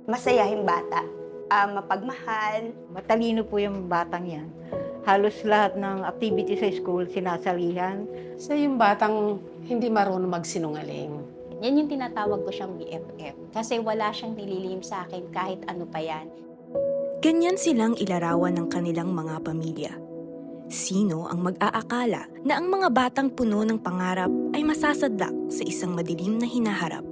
Masayahing bata, mapagmahal. Matalino po yung batang yan. Halos lahat ng activity sa school, sinasalihan. Siya yung batang hindi marunong magsinungaling. Yan yung tinatawag ko siyang BFF. Kasi wala siyang nililihim sa akin kahit ano pa yan. Ganyan silang ilarawan ng kanilang mga pamilya. Sino ang mag-aakala na ang mga batang puno ng pangarap ay masasadlak sa isang madilim na hinaharap?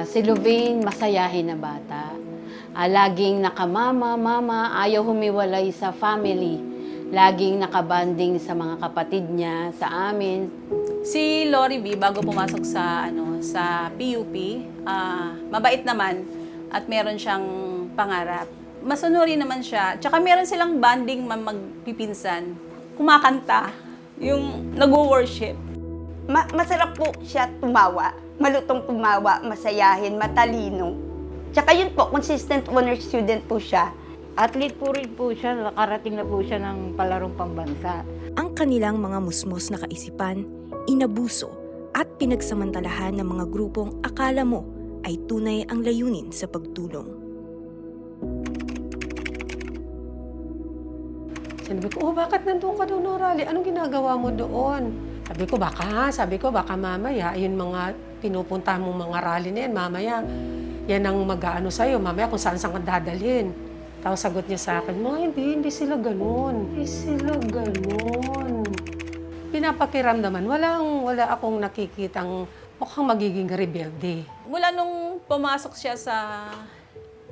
Si Louvain, masayahin na bata. Laging nakamama, mama, ayaw humiwalay sa family. Laging nakabanding sa mga kapatid niya, sa amin. Si Lori B, bago pumasok sa sa PUP, mabait naman at meron siyang pangarap. Masunuri naman siya. Tsaka meron silang banding magpipinsan. Kumakanta, yung nag-worship. Masarap po siya tumawa, malutong tumawa, masayahin, matalino. Tsaka yun po, consistent honor student po siya. Athlete po rin po siya, nakarating na po siya ng palarong pambansa. Ang kanilang mga musmos na kaisipan, inabuso at pinagsamantalahan ng mga grupong akala mo ay tunay ang layunin sa pagtulong. Sabi ko, bakit nandun ka doon, Rally? Anong ginagawa mo doon? Sabi ko, baka mamaya, yun mga pinupunta mong mga rally na yan, mamaya, yan ang mag-aano sa'yo, mamaya kung saan ka dadalhin. Tapos sagot niya sa akin, hindi sila ganun. Hindi sila ganun. Pinapakiramdaman, wala akong nakikitang mukhang magiging rebelde. Mula nung pumasok siya sa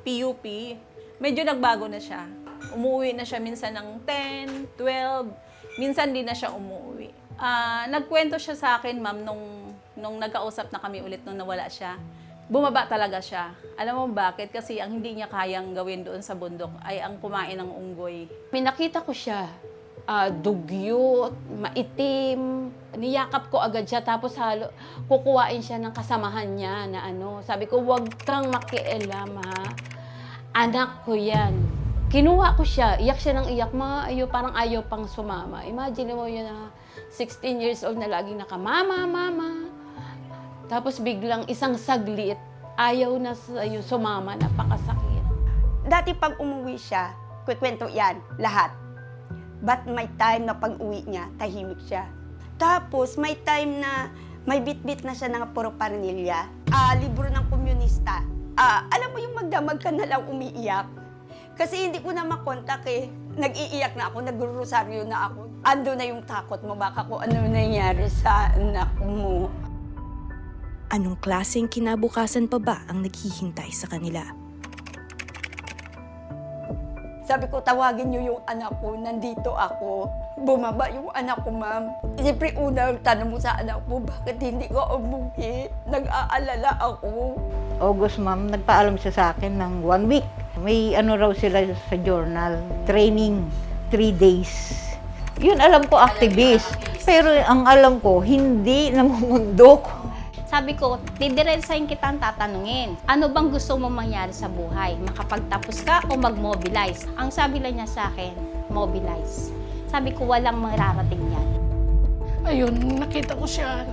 PUP, medyo nagbago na siya. Umuwi na siya minsan ng 10, 12, minsan din na siya umuwi. Nagkwento siya sa akin, ma'am, nung nagkausap na kami ulit nung nawala siya. Bumaba talaga siya. Alam mo bakit? Kasi ang hindi niya kayang gawin doon sa bundok ay ang kumain ng unggoy. May nakita ko siya, dugyot, maitim. Niyakap ko agad siya, tapos kukuhain siya ng kasamahan niya na Sabi ko, huwag kang makialam, ha? Anak ko yan. Kinuha ko siya, iyak siya ng iyak, parang ayaw pang sumama. Imagine mo yun na 16 years old na laging mama. Tapos biglang isang saglit, ayaw na sa'yo sumama, napakasakit. Dati pag umuwi siya, kwento yan, lahat. But may time na pag uwi niya, tahimik siya. Tapos may time na may bit-bit na siya ng puro paranilya. Libro ng komunista. Alam mo yung magdamag ka na lang umiiyak. Kasi hindi ko na makontak eh. Nag-iiyak na ako, nag-rosaryo na ako. Ando na yung takot mo, baka kung ano nangyari sa anak mo. Anong klaseng kinabukasan pa ba ang naghihintay sa kanila? Sabi ko, tawagin niyo yung anak ko, nandito ako. Bumaba yung anak ko, ma'am. Siyempre, una, tanong mo sa anak ko, bakit hindi ka umuwi? Nag-aalala ako. August, ma'am, nagpaalam siya sa akin ng 1 week. May raw sila sa journal, training, 3 days. Yun alam ko, activist. Pero ang alam ko, hindi namumundok. Sabi ko, didiretsahin kitang tatanungin. Ano bang gusto mong mangyari sa buhay? Makapagtapos ka o mag-mobilize? Ang sabi lang niya sa akin, mobilize. Sabi ko, walang mararating yan. Ayun, nakita ko siya.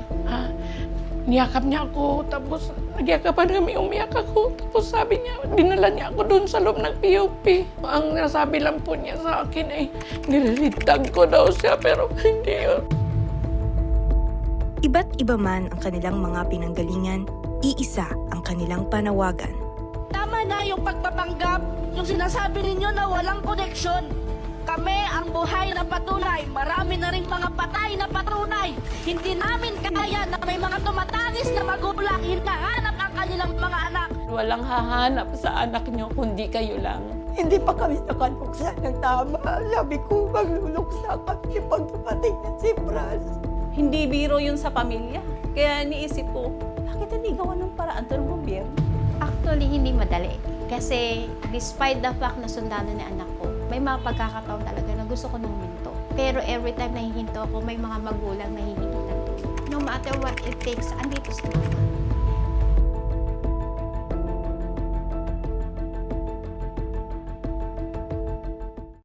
Niyakap niya ako, tapos nagyakapan kami, umiyak ako. Tapos sabi niya, dinala niya ako doon sa loob ng PUP. Ang nasabi lang po niya sa akin ay, nililitag ko daw siya, pero hindi yun. Iba't iba man ang kanilang mga pinanggalingan, iisa ang kanilang panawagan. Tama na yung pagpapanggap, yung sinasabi ninyo na walang koneksyon. Kami ang buhay na patunay, marami na rin mga patay na patunay. Hindi namin kaya na may mga tumatangis na magulang, hinahanap ang kanilang mga anak. Walang hahanap sa anak niyo kundi kayo lang. Hindi pa kami nakaluksa ng tama. Sabi ko, magluluksa kami pag dumating na si Bras. Hindi biro yun sa pamilya. Kaya niisip ko, bakit hindi gawa ng paraan ito ng gobyerno? Actually, hindi madali. Kasi despite the fact na sundalo ni anak ko, may mga pagkakataon talaga na gusto ko nang huminto. Pero every time na hihinto ako, may mga magulang na hihingi ng tulong. No matter what it takes, andito sa mama.